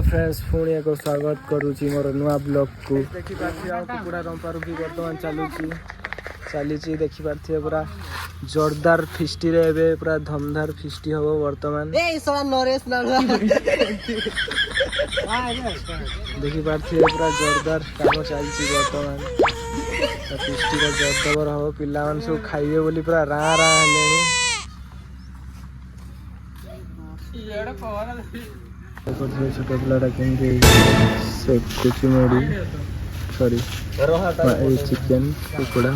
Friends पुणी एक स्वागत करुच्ची मोर नुआ ब्लॉग को देखिपे कुकुड़ा रंपा रुपी बर्तमान चली देखिपे पूरा जोरदार फिस्टी रे पूरा धमधार फिस्टी हम बर्तमान देखिपे पूरा जोरदार काम चलती बर्तमान फिस्टी का जोरदार हम पिला सब खाइबे बोली पूरा रा रा छोट पिलाटा केमती कुचुमड़ी सॉरी चिकेन कुकुड़ा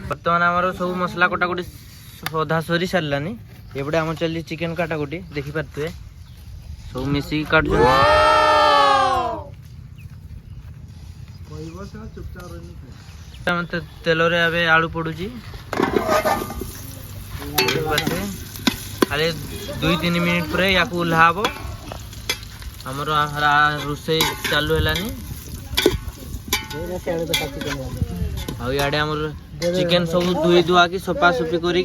बर्तमान आमर सब मसला कटाकुटी सदा सरी सारानी एपटे आम चली चिकेन काटाकुटी देखी पारे सब मिसिक काट तेल रे आलू पड़ुची खाली 2-3 मिनिट पर या ओह्लाब आमर रोसे चालू है आड़े आमर चिकेन सब धुई धुआ कि सफा सफी कर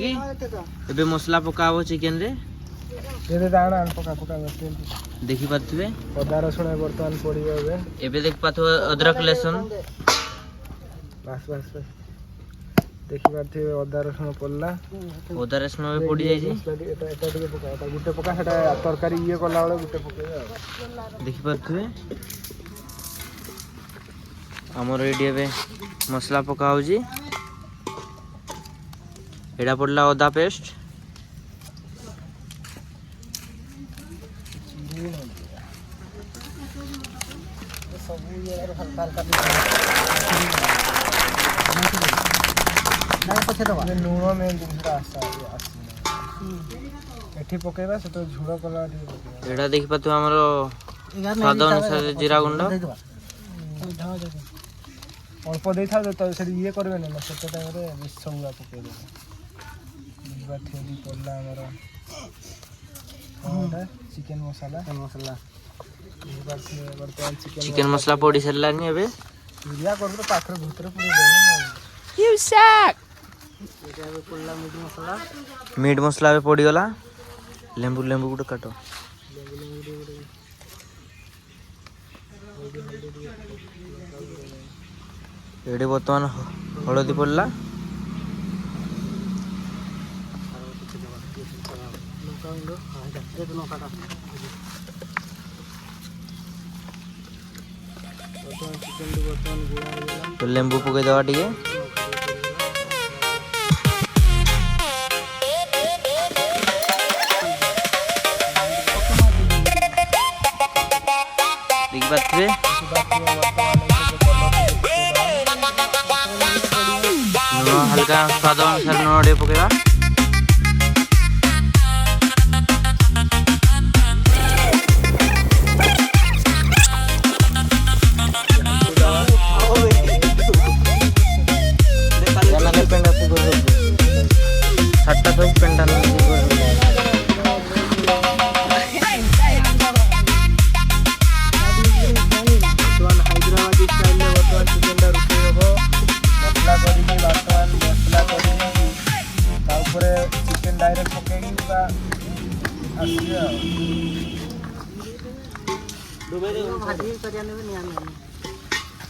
मसला पकाब चिकेन रे देखी पारे अदा रसुण बर्तमान पड़े देख पाथ अदरक लहसुन बस बस बस देखी पारे अदा रसुण पड़ला अदा रसुण भी पड़ जाए गोटे पका तरकारी ये कला बेले गोटे पक देखी पारे आमर ये मसला पका एटा पड़ला अदा पेस्ट लुण मेन जिनसा पकेबा से तो झुड़ कला एटा देखि पातु हमर स्वाद अनुसार जीरा गुंड अल्प दे था तो से ये करबे ना से टाइम रे सबुआ पके दे थेली पड़ला हमर चिकेन मसाला चिकेन मसला पड़ी सरलानी एबे यूरिया कर तो पाखर भीतर पूरे देने यू सक एटा बे पड़ला मीट मसला बे पड़ी गला लेंबू गुड काटो एडे बर्तमान हलदी पड़ला तो लेंबू पके दवा टिके हल्का स्वाद अनुसार लुण पकेगा चिकेन डायरेक्ट पकड़ी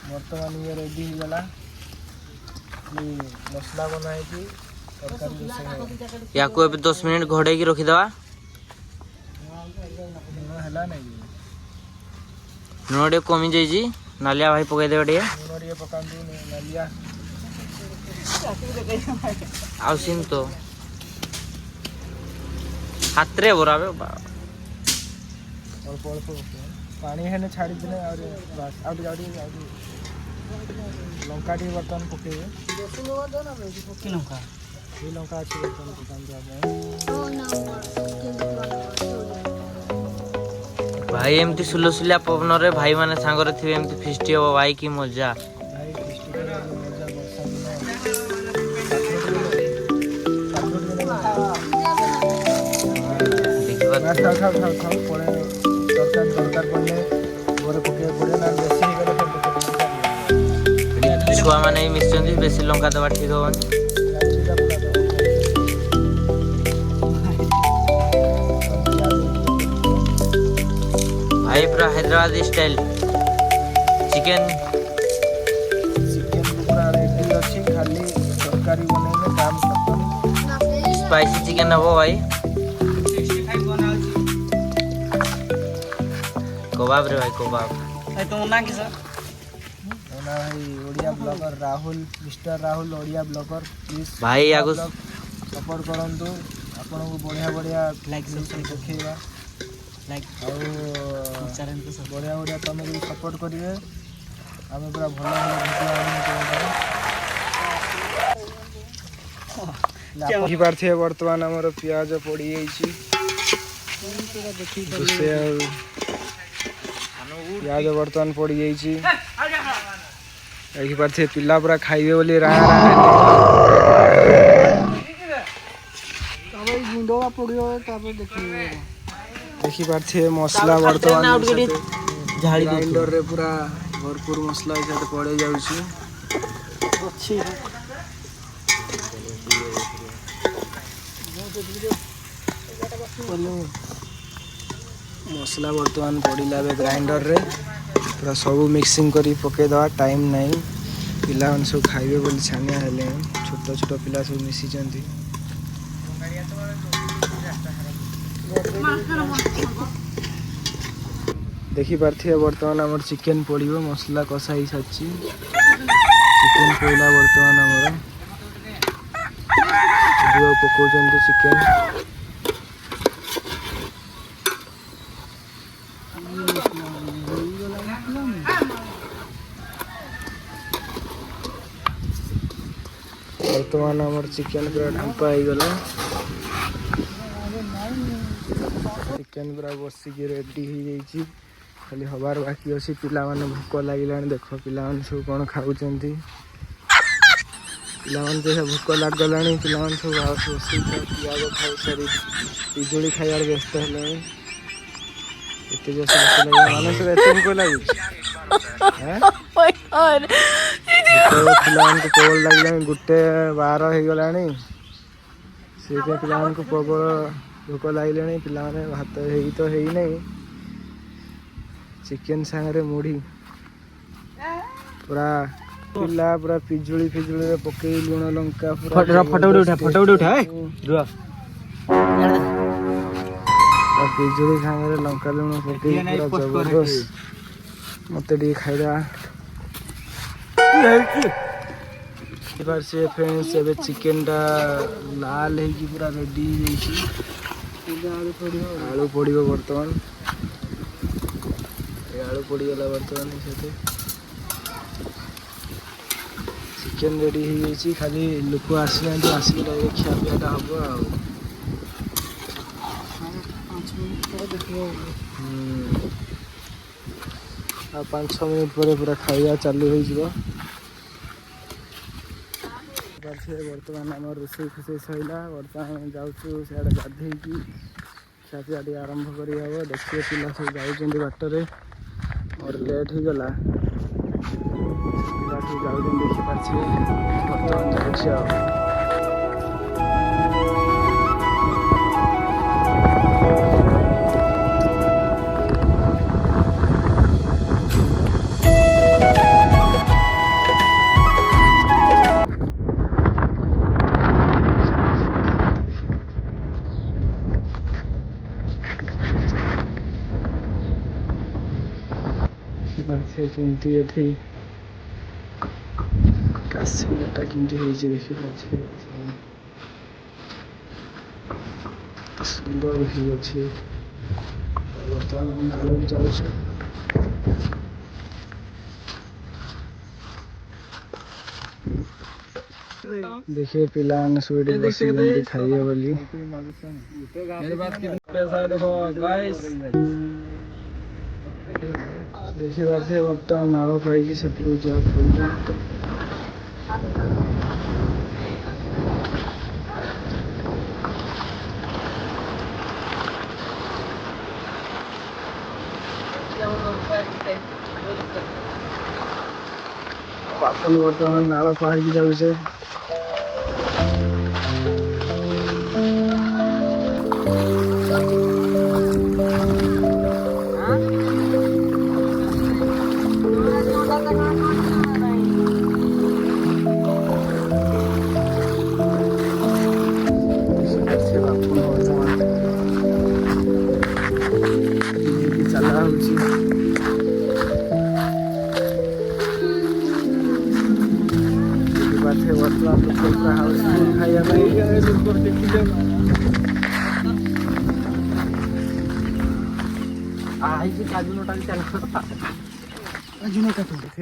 बर्तमान ये रेडी होगा मसला बनाई या 10 मिनट घोड़े की रखीदे लुण टे कमी जाइए नालिया भाई पकईदे टे पका नालिया आउसिन तो हाथ रे बराबे अल्प अल्प पानी है छाड़ी दिले बस लंका टी बर्तमान पकेबे लंका ये लंका अच्छी बर्तमान पकान भाई एमती सुलसुलिया पवन रे भाई माने सांग रे थिबे एमती फिस्टी हो भाई की मजा भाई फिस्टी करे मजा खाओ पड़े दरकार पड़े गोरे पके पड़े ना बेसी छुआ मैंने मिशन बेसी लंका दवा ठीक होनी भाई पूरा हैदराबादी स्टाइल चिकन पूरा रेडी अच्छी खाली तरकारी बनैले काम खत्म स्पाइसी चिकन हबो भाई कबाब रे भाई कबाब ए तो ना कि सर ना भाई Odia blogger Rahul mister Rahul Odia blogger please भाई आगो सपोर्ट करंतु आपन को बढ़िया बढ़िया लाइक सब्सक्राइब देखिबा लाइक और चैनल को बढ़िया बढ़िया तमे भी सपोर्ट करिवे हमें पूरा भलो वीडियो देखि पारथे वर्तमान हमर प्याज पड़ी जाईची प्याज बर्तमान पड़ी जाईची देखि पारथे पिल्ला पूरा खाइबे बोली रा तबे गुंडवा पड़ियो तबे देखि पारथे मसला बर्तमान झाड़ी ग्राइंडर रे पूरा भरपूर मसला इसे पड़े जाउची अच्छी मसला बर्तमान पड़िला बे ग्राइंडर रे पूरा सब मिक्सिंग करी पके दवा टाइम नहीं पिला मन सब खाइबे बोली छानिया हेले छोट छोट पिला सब मिसी जंती देखि पारथे वर्तमान हमर चिकन पड़िबो मसला कसा ही साची चिकन पड़िला वर्तमान हमर दुआ पको जंती चिकन वर्तमान हमर चिकन पूरा ढंपा हो गला चिकन पूरा बसी के रेडी हो जाइए खाली हबार बाकी अच्छी पिला माने भूक लगिला देख पिला माने सब कौन खाऊंती पिला माने जैसे भूक लग गला पिला माने सब बसी पियाज खाई सारी पिजुड़ी खाइबार व्यस्त हेले एते जैसे माने सब एते भूक लगी पिला को प्रबल लगे गोटे 12 हो गला से पिला को प्रबल भूक लगे पिला भात तो है नहीं चिकन सांगे मुढ़ी पूरा पिला पूरा पिजुड़ी फिजुड़ी पकई लुण लंका पूरा फोटो उठा पिजुड़ी सांगे लंका लुण पकई पूरा जबरदस्त मत खाइदा से फ्रेंड्स एबे चिकन टा लाल है कि पूरा रेडी आलू पड़ो बर्तमान आलू पड़गला बर्तमान चिकन रेडी हो जाइए खाली लोक आसना आसिक खिया पियाटा हम आ 5-6 मिनट पर पूरा खाइबा चालू हो बर्तमान आम रोसे खोसे सैला बर्तमान जाऊँ सियाड़े गाधे खिया पिया आरंभ कर देखिए पिला सब जाऊँ बाटर और लेट हो गला पिला सब जाऊँ देखिपारे बर्तमान जाऊँ किमती ये काश्मीरटा किमती देखिए सुंदर अच्छे देखिए पिला सुईट बस खाइए बोली देखिए बात बर्तमान नाड़ पाई से पातल बर्तमान नाड़ पाई जाऊे ଖାଇବା ପାଇଁ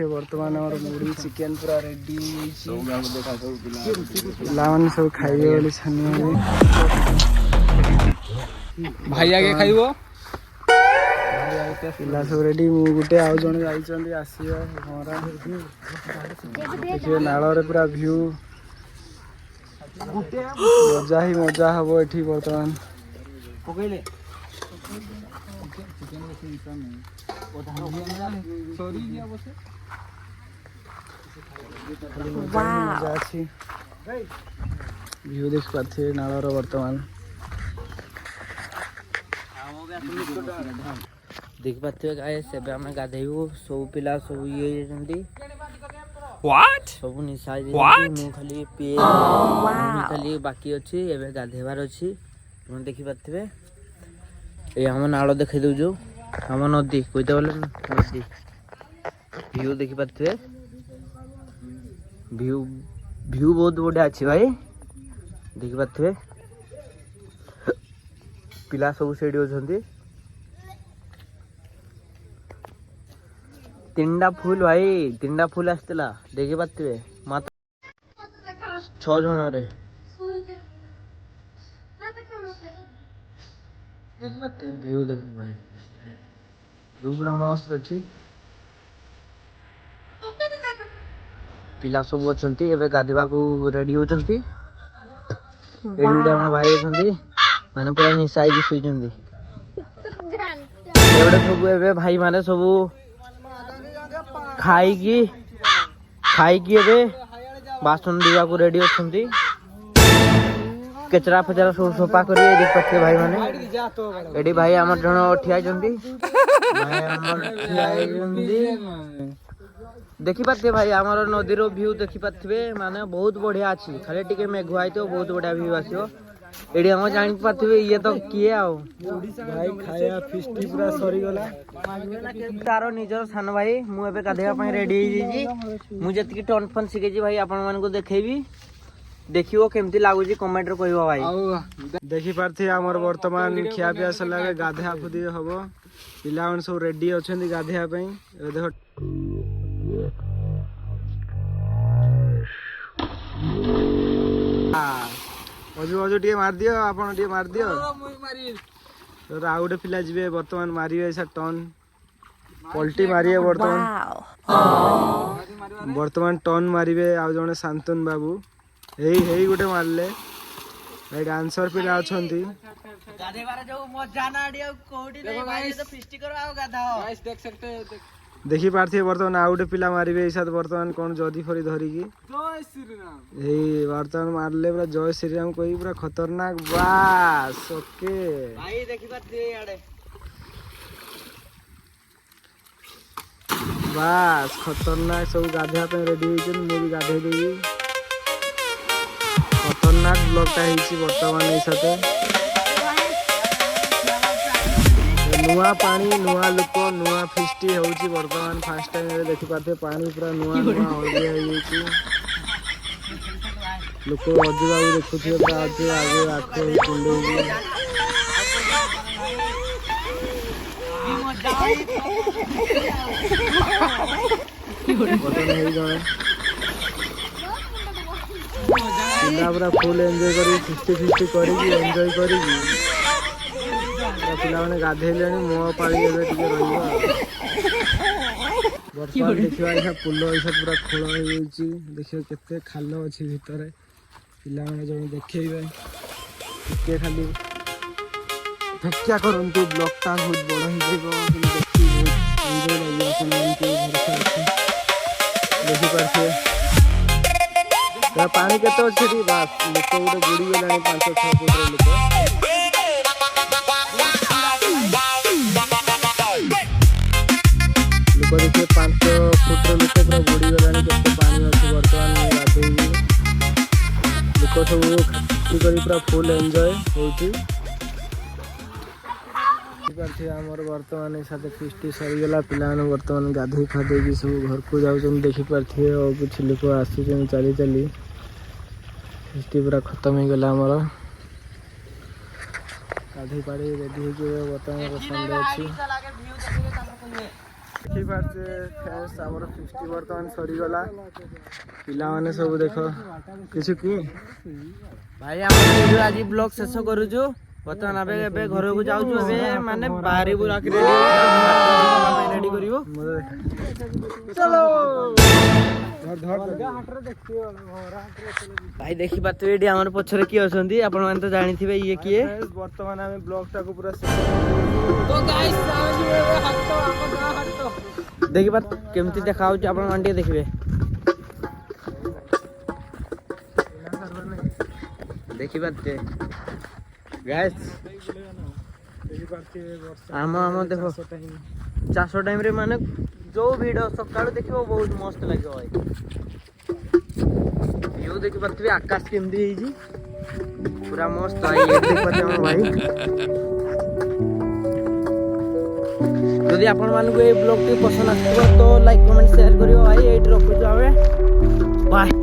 ବର୍ତ୍ତମାନ ଆମର ମୁଢ଼ି ଚିକେନ ପୁରା ରେଡି ପିଲାମାନେ ସବୁ ଖାଇବେ ବୋଲି ଛାନିଆ ଭାଇ ଆଗେ ଖାଇବ ପିଲା ସବୁ ରେଡି ମୁଁ ଗୋଟେ ଆଉ ଜଣେ ଯାଇଛନ୍ତି ଆସିବେ ଦେଖିବେ ନାଳରେ ପୁରା ଭ୍ୟୁ ମଜା ହିଁ ମଜା ହବ ଏଠି ବର୍ତ୍ତମାନ ପକେଇଲେ ମଜା ଅଛି ଭ୍ୟୁ ଦେଖିପାରୁଥିବେ ନାଳର ବର୍ତ୍ତମାନ ଦେଖିପାରୁଥିବେ ଗାଇସ୍ ଏବେ ଆମେ ଗାଧେଇବୁ ସବୁ ପିଲା ସବୁ ଇଏ ହେଇଛନ୍ତି ସବୁ ନିଶା ହେଇଯାଇଛନ୍ତି ମୁଁ ଖାଲି ପିଏ ଖାଲି ବାକି ଅଛି ଏବେ ଗାଧେଇବାର ଅଛି ଆପଣ ଦେଖିପାରୁଥିବେ ଏଇ ଆମ ନାଳ ଦେଖେଇ ଦଉଛୁ ଆମ ନଦୀ କହିତେ ଗଲେ ନଦୀ ଭ୍ୟୁ ଦେଖିପାରୁଥିବେ ଭ୍ୟୁ ବହୁତ ବଢିଆ ଅଛି ଭାଇ ଦେଖିପାରୁଥିବେ ପିଲା ସବୁ ସେଇଠି ଅଛନ୍ତି ତିନିଟା ଫୁଲ ଭାଇ ତିନିଟା ଫୁଲ ଆସିଥିଲା ଦେଖିପାରୁଥିବେ ମାତ୍ର 6 ଜଣରେ ଭ୍ୟୁ ଦେଖ ଭାଇ ଅଛି ପିଲା ସବୁ ଅଛନ୍ତି ଏବେ ଗାଧେଇବାକୁ ରେଡି ହଉଛନ୍ତି ଏଠି ଗୋଟେ ଆମ ଭାଇ ଅଛନ୍ତି ମାନେ ପୁରା ନିଶା ହେଇକି ଶୋଇଛନ୍ତି ଏଗୁଡେ ସବୁ ଏବେ ଭାଇ ମାନେ ସବୁ ଖାଇକି ଏବେ ବାସନ ଧୋଇବାକୁ ରେଡି ଅଛନ୍ତି କେଚରା ଫେଚରା ସବୁ ସଫା କରିବେ ଦେଖିପାରୁଥିବେ ଭାଇ ମାନେ ଏଠି ଭାଇ ଆମର ଜଣେ ଠିଆ ହେଇଛନ୍ତି ଦେଖିପାରୁଥିବେ ଭାଇ ଆମର ନଦୀର ଭ୍ୟୁ ଦେଖିପାରୁଥିବେ ମାନେ ବହୁତ ବଢିଆ ଅଛି ଖାଲି ଟିକେ ମେଘୁଆ ହେଇଥିବ ବହୁତ ବଢିଆ ଭ୍ୟୁ ଆସିବ ଏଠି ଆମ ଜାଣିପାରୁଥିବେ ଇଏ ତ କିଏ ଆଉ ଭାଇ ଖାଇବା ଫିଷ୍ଟି ପୁରା ସରିଗଲା ତାର ନିଜର ସାନ ଭାଇ ମୁଁ ଏବେ ଗାଧେଇବା ପାଇଁ ରେଡି ହେଇଯାଇଛି ମୁଁ ଯେତିକି ଟନ୍ ଫନ୍ ଶିଖେଇଛି ଭାଇ ଆପଣ ମାନଙ୍କୁ ଦେଖେଇବି ଦେଖିବ କେମିତି ଲାଗୁଛି କମେଣ୍ଟରେ କହିବ ଭାଇ ଦେଖିପାରୁଥିବେ ଆମର ବର୍ତ୍ତମାନ ଖିଆ ପିଆ ସରିଲା ଗାଧେଇବା ଫୁଦି ହବ ପିଲାମାନେ ସବୁ ରେଡି ଅଛନ୍ତି ଗାଧେଇବା ପାଇଁ ଦେଖ ଅଜୁ ଟିକେ ମାରିଦିଅ ଆପଣ ଟିକେ ମାରିଦିଅ ଆଉ ଗୋଟେ ପିଲା ଯିବେ ବର୍ତ୍ତମାନ ମାରିବେ ଟନ୍ ପଲ୍ଟି ମାରିବେ ବର୍ତ୍ତମାନ ଟନ୍ ମାରିବେ ଆଉ ଜଣେ ଶାନ୍ତନୁ ବାବୁ ହେଇ ଗୋଟେ ମାରିଲେ ଭାଇ ଡାନ୍ସର ପିଲା ଅଛନ୍ତି ଦେଖିପାରୁଥିବେ ବର୍ତ୍ତମାନ ଆଉ ଗୋଟେ ପିଲା ମାରିବେ ଏଇ ସାଥ ବର୍ତ୍ତମାନ କଣ ଜଦି ଫରି ଧରିକି ଏଇ ବର୍ତ୍ତମାନ ମାରିଲେ ପୁରା ଜୟ ଶ୍ରୀରାମ କହି ପୁରା ଖତରନାକ ବାସ୍ ଓକେ ବାସ୍ ଖତରନାକ ସବୁ ଗାଧେଇବା ପାଇଁ ରେଡି ହେଇଛନ୍ତି ମୁଁ ବି ଗାଧେଇ ଦେବି ଖତରନାକ ବ୍ଲଗଟା ହେଇଛି ବର୍ତ୍ତମାନ ଏଇ ସାଥ ନୂଆ ପାଣି ନୂଆ ଲୋକ ନୂଆ ଫିଷ୍ଟି ହେଉଛି ବର୍ତ୍ତମାନ ଫାଷ୍ଟ ଟାଇମ୍ ଦେଖିପାରୁଥିବେ ପାଣି ପୁରା ନୂଆ ହଳଦିଆ ହେଇଯାଇଛି ଲୋକ ଅଜୁବାବୁ ଦେଖୁଥିବେ ପୁରା ଆଗେ ଆଖି କୁଣ୍ଡେଇକି ବର୍ତ୍ତମାନ ହେଇ ଜଣେ ପିଲା ପୁରା ଫୁଲ ଏନ୍ଜୟ କରିକି ଫିଷ୍ଟି କରିକି ଏନ୍ଜୟ କରିକି ପିଲାମାନେ ଗାଧେଇଲେଣି ମୋ ପାଳି ଏବେ ଟିକେ ରହିବ ବର୍ତ୍ତମାନ ଦେଖିବା ଏଇଟା ପୋଲ ଏଇସା ପୁରା ଖୋଳ ହେଇଯାଇଛି ଦେଖିବା କେତେ ଖାଲ ଅଛି ଭିତରେ ପିଲାମାନେ ଜଣେ ଦେଖେଇବେ ଟିକେ ଖାଲି ଅପେକ୍ଷା କରନ୍ତୁ ବ୍ଲଗଟା ବହୁତ ବଡ଼ ହେଇଯିବ କିନ୍ତୁ ଦେଖି ବହୁତ ଏନ୍ଜୟ ଲାଗିବ ଦେଖିପାରୁଥିବେ ପାଣି କେତେ ଅଛି ଏଠି ବାସ୍ ଲୋକ ଗୋଟେ ବୁଡ଼ିଗଲାଣି 5-6 ଫୁଟର ଲୋକ ଦେଖିବେ 5 ଫୁଟର ଲୋକ ପୁରା ବୁଡ଼ିଗଲାଣି କେତେ ପାଣି ଅଛି ବର୍ତ୍ତମାନ ଗାଧେଇବି ଲୋକ ସବୁ ଖାତି କରି ପୁରା ଫୁଲ ଏନ୍ଜୟ ହେଉଛି ଦେଖିପାରୁଥିବେ ଆମର ବର୍ତ୍ତମାନ ସାଥେ ଫିଷ୍ଟି ସରିଗଲା ପିଲାମାନେ ବର୍ତ୍ତମାନ ଗାଧେଇ ଖାଧେଇକି ସବୁ ଘରକୁ ଯାଉଛନ୍ତି ଦେଖିପାରୁଥିବେ ଆଉ କିଛି ଲୋକ ଆସୁଛନ୍ତି ଚାଲି ଫିଷ୍ଟି ପୁରା ଖତମ ହେଇଗଲା ଆମର। ଗାଧୋଇ ପାଡ଼ି ରେଡ଼ି ହେଇକି ବର୍ତ୍ତମାନ ରୋଷେଇରେ ଅଛି। ଦେଖିପାରୁଛେ ଫ୍ରେଣ୍ଡସ୍ ଆମର ଫିଷ୍ଟି ବର୍ତ୍ତମାନ ସରିଗଲା। ପିଲାମାନେ ସବୁ ଦେଖ କିଛି କି ଭାଇ ଆମେ ଆଜି ବ୍ଲଗ ଶେଷ କରୁଛୁ। ବର୍ତ୍ତମାନ ଏବେ ଘରକୁ ଯାଉଛୁ। ଏବେ ମାନେ ବାହାରିବୁ ରେଡି କରିବୁ। ଚଲୋ ଭାଇ ଦେଖିପାରୁଥିବେ ଏଠି ଆମର ପଛରେ କିଏ ଅଛନ୍ତି, ଆପଣ ମାନେ ତ ଜାଣିଥିବେ ଇଏ କିଏ। ବର୍ତ୍ତମାନ ଆମେ ବ୍ଲଗ ଟାକୁ ପୁରା ଦେଖିପାର କେମିତି ଦେଖା ହଉଛି ଆପଣ ମାନେ ଟିକେ ଦେଖିବେ। ଦେଖିପାରୁଥିବେ ଗାଇସ୍ ଆମ ଦେଖ ଚାଷ ଟାଇମରେ ମାନେ ଯୋଉ ଭିଡ ସକାଳୁ ଦେଖିବ ବହୁତ ମସ୍ତ ଲାଗିବ ଭାଇ। ଭିଉ ଦେଖିପାରୁଥିବେ ଆକାଶ କେମିତି ହେଇଛି ପୁରା ମସ୍ତ ଭାଇ। ଦେଖିପାରୁଥିବେ ଆମ ଭାଇ। ଯଦି ଆପଣ ମାନଙ୍କୁ ଏଇ ବ୍ଲଗଟି ପସନ୍ଦ ଆସିଥିବ ତ ଲାଇକ୍ କମେଣ୍ଟ ସେୟାର କରିବ ଭାଇ। ଏଇଠି ରଖୁଛୁ ଆମେ ବାଏ।